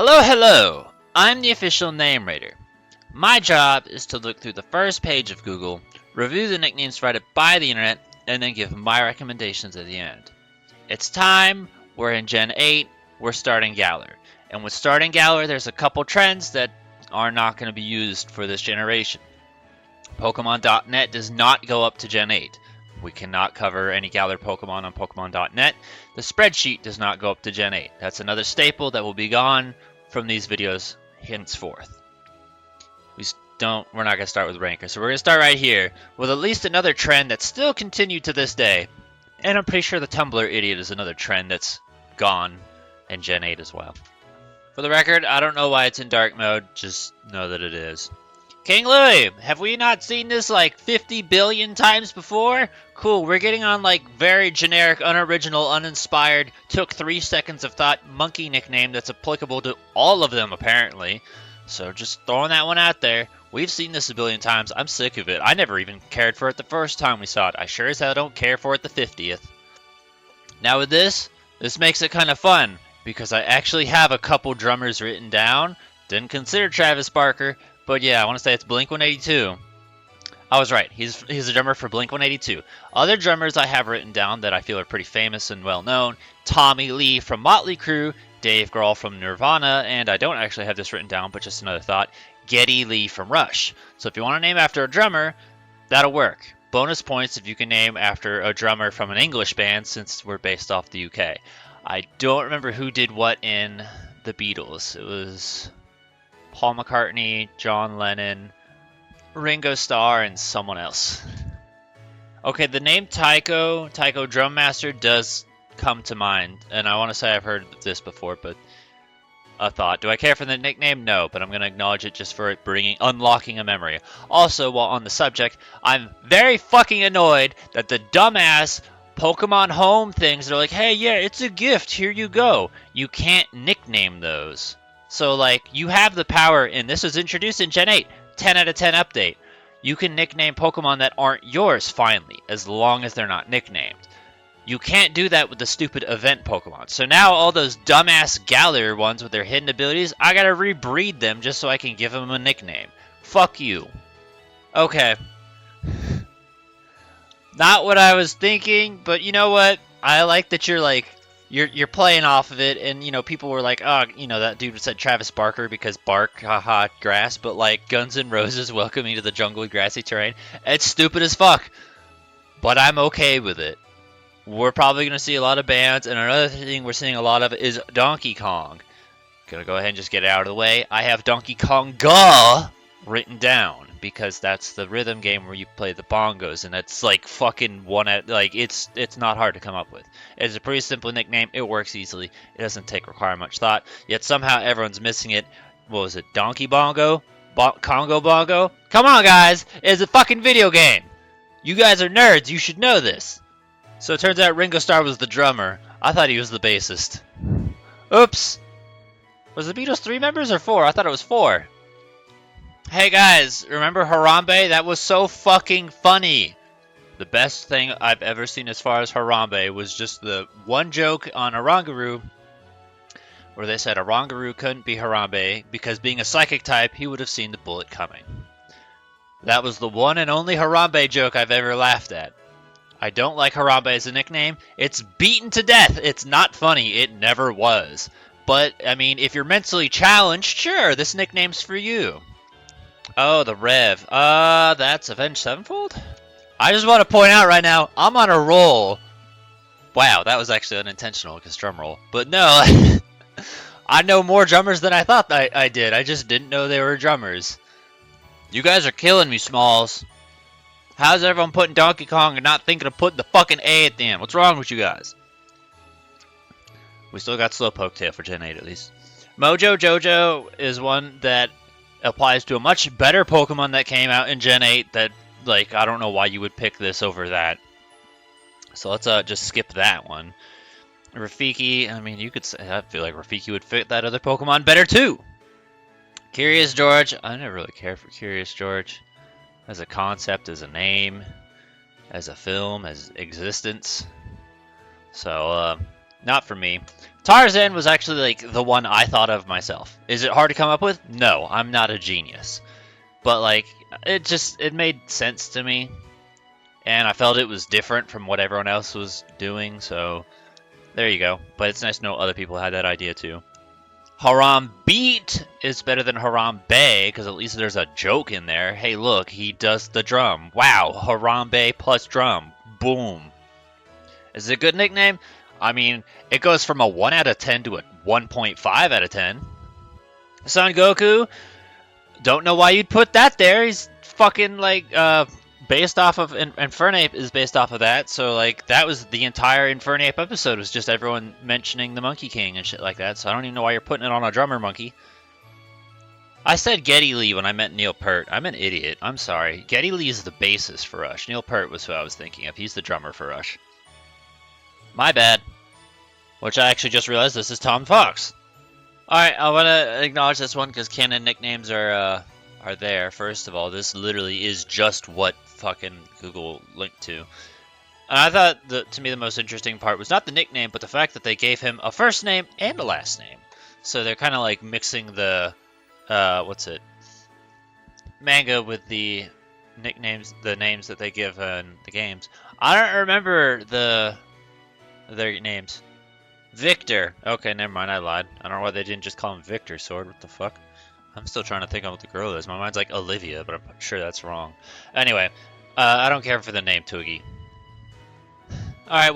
Hello, hello! I'm the official name raider. My job is to look through the first page of Google, review the nicknames provided by the internet, and then give my recommendations at the end. It's time, we're in Gen 8, we're starting Galar. And with starting Galar, there's a couple trends that are not going to be used for this generation. Pokemon.net does not go up to Gen 8. We cannot cover any Galar Pokemon on Pokemon.net. The spreadsheet does not go up to Gen 8. That's another staple that will be gone from these videos henceforth. We're not going to start with Ranker, so we're going to start right here with at least another trend that's still continued to this day. And I'm pretty sure the Tumblr idiot is another trend that's gone in Gen 8 as well. For the record, I don't know why it's in dark mode, just know that it is. King Louie, have we not seen this like 50 billion times before? Cool, we're getting on like very generic, unoriginal, uninspired, took 3 seconds of thought monkey nickname that's applicable to all of them apparently. So just throwing that one out there. We've seen this a billion times. I'm sick of it. I never even cared for it the first time we saw it. I sure as hell don't care for it the 50th. Now with this makes it kind of fun because I actually have a couple drummers written down. Didn't consider Travis Barker. But yeah, I want to say it's Blink-182. I was right. He's a drummer for Blink-182. Other drummers I have written down that I feel are pretty famous and well known. Tommy Lee from Motley Crue, Dave Grohl from Nirvana, and I don't actually have this written down, but just another thought, Geddy Lee from Rush. So if you want to name after a drummer, that'll work. Bonus points if you can name after a drummer from an English band since we're based off the UK. I don't remember who did what in the Beatles. It was Paul McCartney, John Lennon, Ringo Starr, and someone else. Okay, the name Tycho Drum Master does come to mind, and I want to say I've heard this before, but a thought. Do I care for the nickname? No, but I'm going to acknowledge it just for it unlocking a memory. Also, while on the subject, I'm very fucking annoyed that the dumbass Pokemon Home things are like, hey, yeah, it's a gift, here you go. You can't nickname those. So, like, you have the power, and this was introduced in Gen 8, 10 out of 10 update. You can nickname Pokemon that aren't yours, finally, as long as they're not nicknamed. You can't do that with the stupid event Pokemon. So now all those dumbass Galar ones with their hidden abilities, I gotta rebreed them just so I can give them a nickname. Fuck you. Okay. Not what I was thinking, but you know what? I like that you're like, You're playing off of it, and, you know, people were like, oh, you know, that dude said Travis Barker because bark, haha, grass, but, like, Guns N' Roses welcome me to the jungly, grassy terrain. It's stupid as fuck, but I'm okay with it. We're probably going to see a lot of bands, and another thing we're seeing a lot of is Donkey Kong. Gonna go ahead and just get it out of the way. I have Donkey Konga written down, because that's the rhythm game where you play the bongos, and that's like fucking it's not hard to come up with. It's a pretty simple nickname, it works easily, it doesn't require much thought, yet somehow everyone's missing it. What was it, Donkey Bongo? Congo Bongo? Come on guys, it's a fucking video game! You guys are nerds, you should know this! So it turns out Ringo Starr was the drummer. I thought he was the bassist. Oops! Was the Beatles 3 members or 4? I thought it was 4. Hey guys, remember Harambe? That was so fucking funny. The best thing I've ever seen as far as Harambe was just the one joke on Oranguru where they said Oranguru couldn't be Harambe because being a psychic type, he would have seen the bullet coming. That was the one and only Harambe joke I've ever laughed at. I don't like Harambe as a nickname. It's beaten to death. It's not funny. It never was. But, I mean, if you're mentally challenged, sure, this nickname's for you. Oh, the Rev. That's Avenged Sevenfold? I just want to point out right now, I'm on a roll. Wow, that was actually unintentional, because drum roll. But no, I know more drummers than I thought I did. I just didn't know they were drummers. You guys are killing me, Smalls. How's everyone putting Donkey Kong and not thinking of putting the fucking A at the end? What's wrong with you guys? We still got Slowpoke Tail for Gen 8 at least. Mojo Jojo is one that applies to a much better Pokemon that came out in Gen 8 that, like, I don't know why you would pick this over that. So let's just skip that one. Rafiki, I mean, you could say, I feel like Rafiki would fit that other Pokemon better too. Curious George, I never really cared for Curious George. As a concept, as a name, as a film, as existence. So, Not for me. Tarzan was actually like the one I thought of myself. Is it hard to come up with? No, I'm not a genius. But like it made sense to me. And I felt it was different from what everyone else was doing, so there you go. But it's nice to know other people had that idea too. Harambeat is better than Harambe, because at least there's a joke in there. Hey, look, he does the drum. Wow, Harambe plus drum. Boom. Is it a good nickname? I mean, it goes from a 1 out of 10 to a 1.5 out of 10. Son Goku, don't know why you'd put that there. He's fucking, like, based off of Infernape is based off of that, so like that was the entire Infernape episode was just everyone mentioning the Monkey King and shit like that. So I don't even know why you're putting it on a drummer monkey. I said Geddy Lee when I meant Neil Peart. I'm an idiot. I'm sorry. Geddy Lee is the bassist for Rush. Neil Peart was who I was thinking of. He's the drummer for Rush. My bad. Which I actually just realized this is Tom Fox. All right, I want to acknowledge this one because canon nicknames are there. First of all, this literally is just what fucking Google linked to. And I thought to me the most interesting part was not the nickname, but the fact that they gave him a first name and a last name. So they're kind of like mixing the manga with the nicknames, the names that they give in the games. I don't remember their names. Victor. Okay, never mind. I lied. I don't know why they didn't just call him Victor Sword. What the fuck? I'm still trying to think on what the girl is. My mind's like Olivia, but I'm sure that's wrong. Anyway, I don't care for the name Twiggy. All right,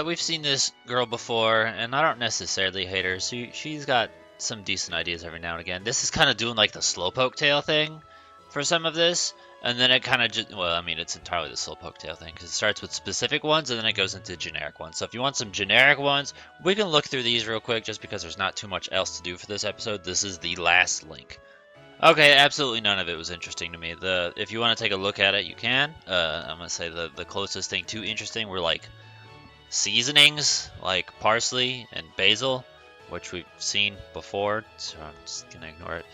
we've seen this girl before, and I don't necessarily hate her. She's got some decent ideas every now and again. This is kind of doing like the Slowpoke tail thing for some of this, and then it kind of just, well, I mean, it's entirely the Slowpoke tail thing because it starts with specific ones and then it goes into generic ones. So if you want some generic ones, we can look through these real quick just because there's not too much else to do for this episode. This is the last link. Okay, absolutely none of it was interesting to me. If you want to take a look at it, you can. I'm gonna say the closest thing to interesting were like seasonings, like parsley and basil, which we've seen before, so I'm just gonna ignore it.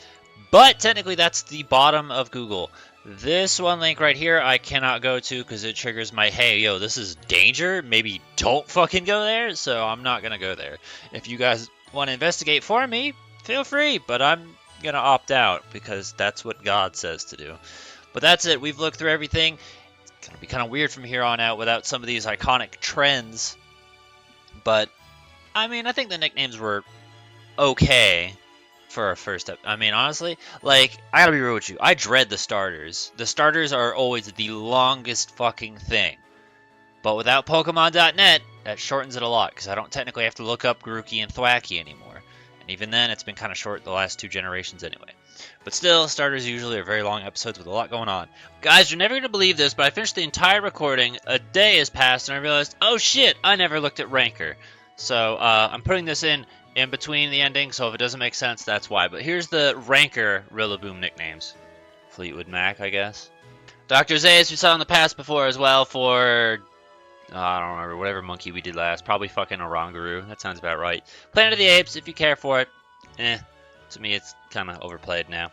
But technically, that's the bottom of Google. This one link right here, I cannot go to because it triggers my, hey, yo, this is danger. Maybe don't fucking go there. So I'm not gonna go there. If you guys want to investigate for me, feel free. But I'm gonna opt out because that's what God says to do. But that's it. We've looked through everything. It's gonna be kind of weird from here on out without some of these iconic trends. But I mean, I think the nicknames were okay for a first step. I mean, honestly, like, I gotta be real with you. I dread the starters. The starters are always the longest fucking thing. But without Pokemon.net, that shortens it a lot because I don't technically have to look up Grookey and Thwackey anymore. And even then, it's been kind of short the last 2 generations anyway. But still, starters usually are very long episodes with a lot going on. Guys, you're never going to believe this, but I finished the entire recording. A day has passed, and I realized, oh shit, I never looked at Ranker. So, I'm putting this in between the endings, so if it doesn't make sense, that's why. But here's the Ranker Rillaboom nicknames. Fleetwood Mac, I guess. Dr. Zayas we saw in the past before as well for... I don't remember, whatever monkey we did last. Probably fucking Oranguru. That sounds about right. Planet of the Apes, if you care for it. To me, it's kind of overplayed now.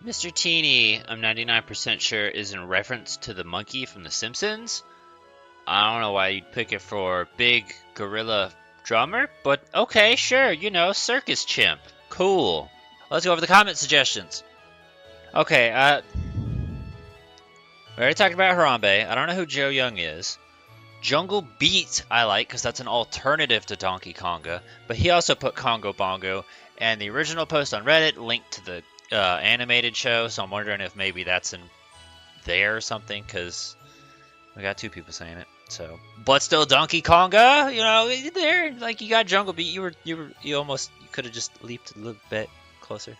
Mr. Teeny, I'm 99% sure is in reference to the monkey from The Simpsons. I don't know why you'd pick it for Big Gorilla Drummer, but okay, sure, you know, Circus Chimp. Cool. Let's go over the comment suggestions. Okay, we already talked about Harambe. I don't know who Joe Young is. Jungle Beat I like because that's an alternative to Donkey Konga, but he also put Congo Bongo, and the original post on Reddit linked to the animated show, so I'm wondering if maybe that's in there or something because we got 2 people saying it. So, but still Donkey Konga, you know, there, like you got Jungle Beat, you could have just leaped a little bit closer.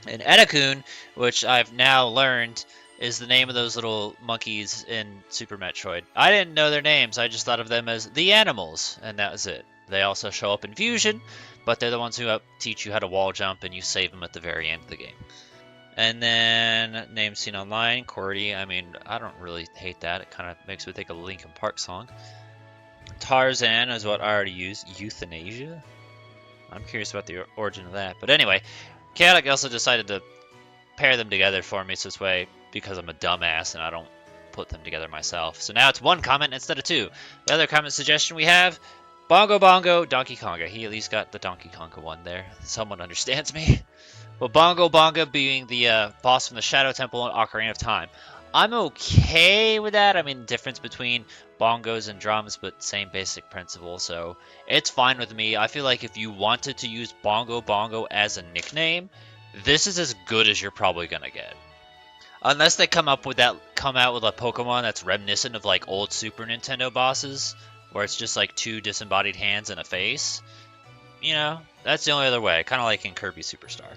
And Edakun, which I've now learned is the name of those little monkeys in Super Metroid. I didn't know their names, I just thought of them as the animals, and that was it. They also show up in Fusion, but they're the ones who teach you how to wall jump, and you save them at the very end of the game. And then, names seen online, Cordy, I mean, I don't really hate that. It kind of makes me think of a Linkin Park song. Tarzan is what I already used. Euthanasia? I'm curious about the origin of that. But anyway, Chaotic also decided to pair them together for me, so this way, because I'm a dumbass and I don't put them together myself. So now it's 1 comment instead of 2. The other comment suggestion we have, Bongo Bongo, Donkey Konga. He at least got the Donkey Konga one there. Someone understands me. Well, Bongo Bongo being the boss from the Shadow Temple in Ocarina of Time. I'm okay with that. I mean, difference between bongos and drums, but same basic principle, so it's fine with me. I feel like if you wanted to use Bongo Bongo as a nickname, this is as good as you're probably gonna get. Unless they come out with a Pokemon that's reminiscent of like old Super Nintendo bosses, where it's just like two disembodied hands and a face. You know, that's the only other way, kind of like in Kirby Superstar.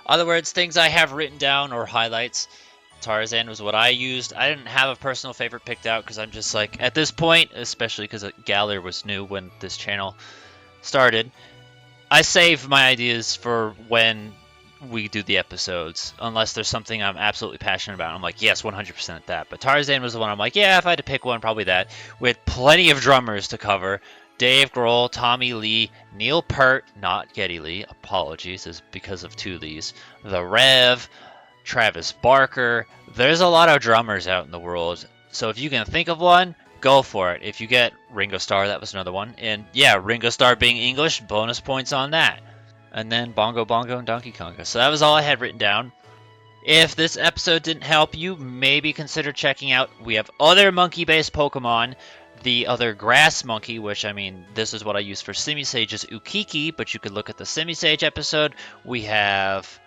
Other words, things I have written down or highlights. Tarzan was what I used. I didn't have a personal favorite picked out because I'm just like, at this point, especially because Galar was new when this channel started, I save my ideas for when we do the episodes, unless there's something I'm absolutely passionate about. I'm like, yes, 100% that. But Tarzan was the one I'm like, yeah, if I had to pick one, probably that. With plenty of drummers to cover. Dave Grohl, Tommy Lee, Neil Peart, not Geddy Lee, apologies, is because of two Lees. The Rev, Travis Barker. There's a lot of drummers out in the world, so if you can think of one, go for it. If you get Ringo Starr, that was another one. And yeah, Ringo Starr being English, bonus points on that. And then Bongo Bongo and Donkey Konga. So that was all I had written down. If this episode didn't help you, maybe consider checking out, we have other monkey-based Pokemon. The other grass monkey, which, I mean, this is what I use for Simisage, is Ukiki, but you could look at the Simisage episode. We have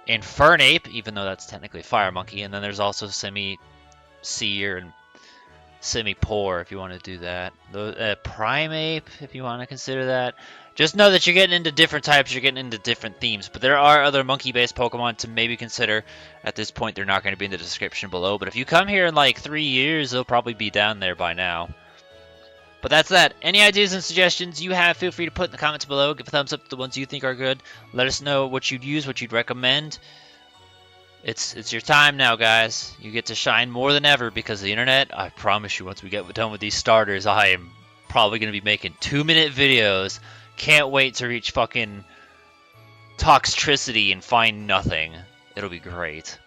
Infernape, even though that's technically a fire monkey, and then there's also Simisear and Simipour, if you want to do that. Primeape, if you want to consider that. Just know that you're getting into different types, you're getting into different themes, but there are other monkey-based Pokemon to maybe consider. At this point, they're not going to be in the description below, but if you come here in like 3 years, they'll probably be down there by now. But that's that. Any ideas and suggestions you have, feel free to put in the comments below. Give a thumbs up to the ones you think are good. Let us know what you'd use, what you'd recommend. It's your time now, guys. You get to shine more than ever because of the internet. I promise you, once we get done with these starters, I am probably going to be making 2-minute videos. Can't wait to reach fucking Toxtricity and find nothing. It'll be great.